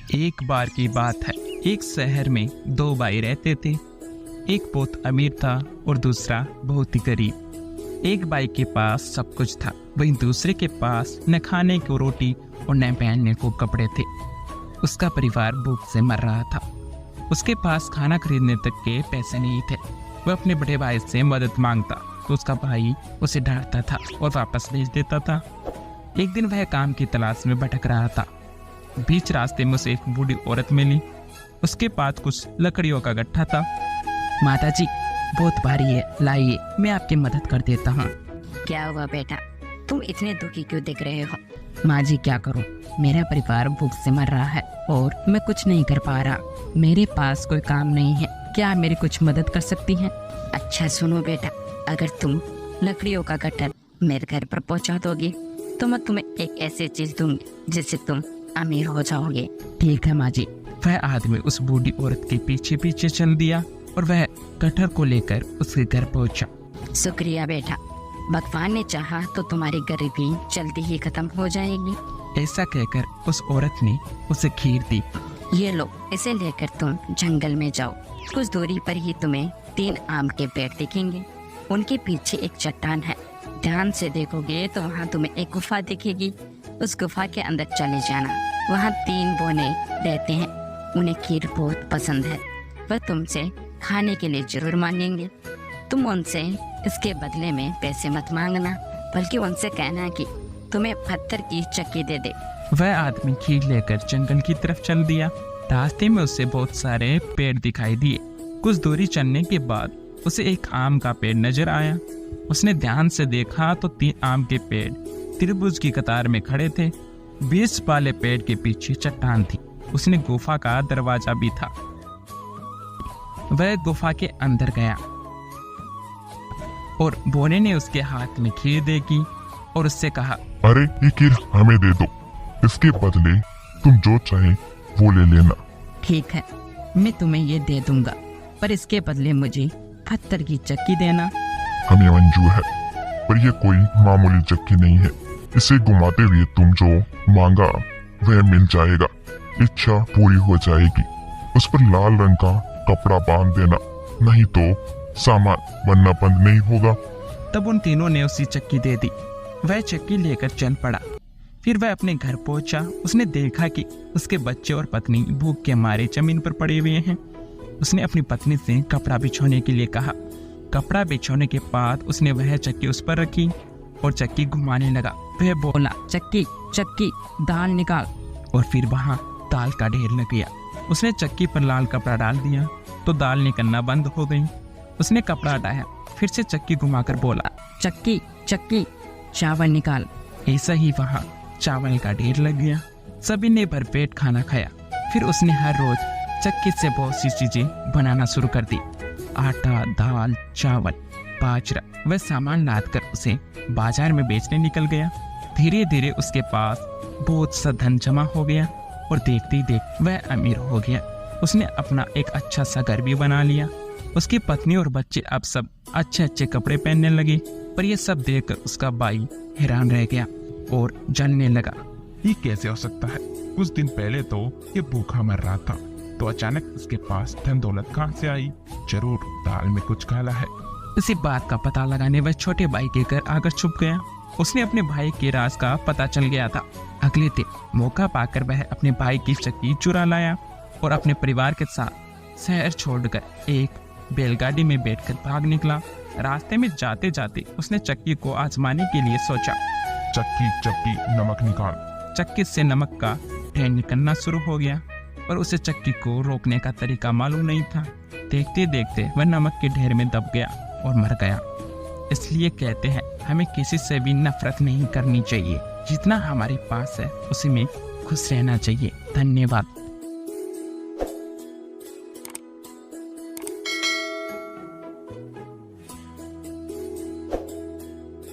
एक बार की बात है, एक शहर में दो भाई रहते थे। एक बहुत अमीर था और दूसरा बहुत ही गरीब। एक भाई के पास सब कुछ था, वहीं दूसरे के पास न खाने को रोटी और न पहनने को कपड़े थे। उसका परिवार भूख से मर रहा था। उसके पास खाना खरीदने तक के पैसे नहीं थे। वह अपने बड़े भाई से मदद मांगता तो उसका भाई उसे डांटता था और वापस भेज देता था। एक दिन वह काम की तलाश में भटक रहा था। बीच रास्ते में उसे एक बूढ़ी औरत मिली। उसके पास कुछ लकड़ियों का गट्ठा था। माताजी, बहुत भारी है, लाइए, मैं आपकी मदद कर देता हूँ। क्या हुआ बेटा, तुम इतने दुखी क्यों दिख रहे हो? माँ जी, क्या करूँ, मेरा परिवार भूख से मर रहा है और मैं कुछ नहीं कर पा रहा। मेरे पास कोई काम नहीं है, क्या आप मेरी कुछ मदद कर सकती हैं? अच्छा सुनो बेटा, अगर तुम लकड़ियों का गट्ठर मेरे घर पर पहुंचा दोगी तो मैं तुम्हें एक ऐसी चीज दूंगी जिससे तुम अमीर हो जाओगे। ठीक है माँ जी। वह आदमी उस बूढ़ी औरत के पीछे पीछे चल दिया और वह गट्ठर को लेकर उसके घर पहुंचा। शुक्रिया बेटा, भगवान ने चाहा तो तुम्हारी गरीबी जल्दी ही खत्म हो जाएगी। ऐसा कहकर उस औरत ने उसे खीर दी। ये लो, इसे लेकर तुम जंगल में जाओ। कुछ दूरी पर ही तुम्हें 3 आम के पेड़ दिखेंगे। उनके पीछे एक चट्टान है। ध्यान से देखोगे तो वहाँ तुम्हें एक गुफा दिखेगी। उस गुफा के अंदर चले जाना। वहाँ 3 बोने रहते हैं। उन्हें खीर बहुत पसंद है। वह तुमसे खाने के लिए जरूर मांगेंगे। तुम उनसे इसके बदले में पैसे मत मांगना, बल्कि उनसे कहना कि तुम्हें पत्थर की चक्की दे दे। वह आदमी खीर लेकर जंगल की तरफ चल दिया। रास्ते में उसे बहुत सारे पेड़ दिखाई दिए। कुछ दूरी चलने के बाद उसे एक आम का पेड़ नजर आया। उसने ध्यान से देखा तो 3 आम के पेड़ त्रिभुज की कतार में खड़े थे। बीच वाले पेड़ के पीछे चट्टान थी। उसने गुफा का दरवाजा भी था। वह गुफा के अंदर गया और बोने ने उसके हाथ में खीर देगी और उससे कहा, अरे ये खीर हमें दे दो, इसके बदले तुम जो चाहे वो ले लेना। ठीक है, मैं तुम्हें ये दे दूंगा, पर इसके बदले मुझे पत्थर की चक्की देना। हमें मंजूर है, पर यह कोई मामूली चक्की नहीं है। इसे घुमाते हुए तुम जो मांगा वह मिल जाएगा। इच्छा पूरी हो जाएगी। उस पर लाल रंग का कपड़ा बांध देना, नहीं तो सामान बनना बंद नहीं होगा। तब उन तीनों ने उसी चक्की दे दी। वह चक्की लेकर चल पड़ा। फिर वह अपने घर पहुंचा। उसने देखा कि उसके बच्चे और पत्नी भूख के मारे जमीन पर पड़े हुए हैं। उसने अपनी पत्नी से कपड़ा बिछोने के लिए कहा। कपड़ा बिछोने के बाद उसने वह चक्की उस पर रखी और चक्की घुमाने लगा। वह बोला, चक्की चक्की, दाल निकाल। और फिर वहाँ दाल का ढेर लग गया। उसने चक्की पर लाल कपड़ा डाल दिया तो दाल निकलना बंद हो गई। उसने कपड़ा हटाया, फिर से चक्की घुमाकर बोला, चक्की चक्की, चावल निकाल। ऐसा ही वहाँ चावल का ढेर लग गया। सभी ने भरपेट खाना खाया। फिर उसने हर रोज चक्की से बहुत सी चीजें बनाना शुरू कर दी। आटा, दाल, चावल, बाजरा, वह सामान लाद कर उसे बाजार में बेचने निकल गया। धीरे धीरे उसके पास बहुत सा धन जमा हो गया और देखते ही देख वह अमीर हो गया। उसने अपना एक अच्छा सा घर भी बना लिया। उसकी पत्नी और बच्चे अब सब अच्छे अच्छे कपड़े पहनने लगे। पर यह सब देखकर उसका भाई हैरान रह गया और जलने लगा। ये कैसे हो सकता है? कुछ दिन पहले तो ये भूखा मर रहा था, तो अचानक इसके पास धन दौलत कहाँ से आई? जरूर दाल में कुछ काला है। इसी बात का पता लगाने वह छोटे भाई के घर आकर छुप गया। उसने अपने भाई के राज का पता चल गया था। अगले दिन मौका पाकर वह अपने भाई की चक्की चुरा लाया और अपने परिवार के साथ शहर छोड़कर एक बैलगाड़ी में बैठकर भाग निकला। रास्ते में जाते जाते उसने चक्की को आजमाने के लिए सोचा। चक्की चक्की, नमक निकाल। चक्की से नमक का ढेर निकलना शुरू हो गया और उसे चक्की को रोकने का तरीका मालूम नहीं था। देखते देखते वह नमक के ढेर में दब गया और मर गया। इसलिए कहते हैं, हमें किसी से भी नफरत नहीं करनी चाहिए। जितना हमारे पास है उसी में खुश रहना चाहिए। धन्यवाद।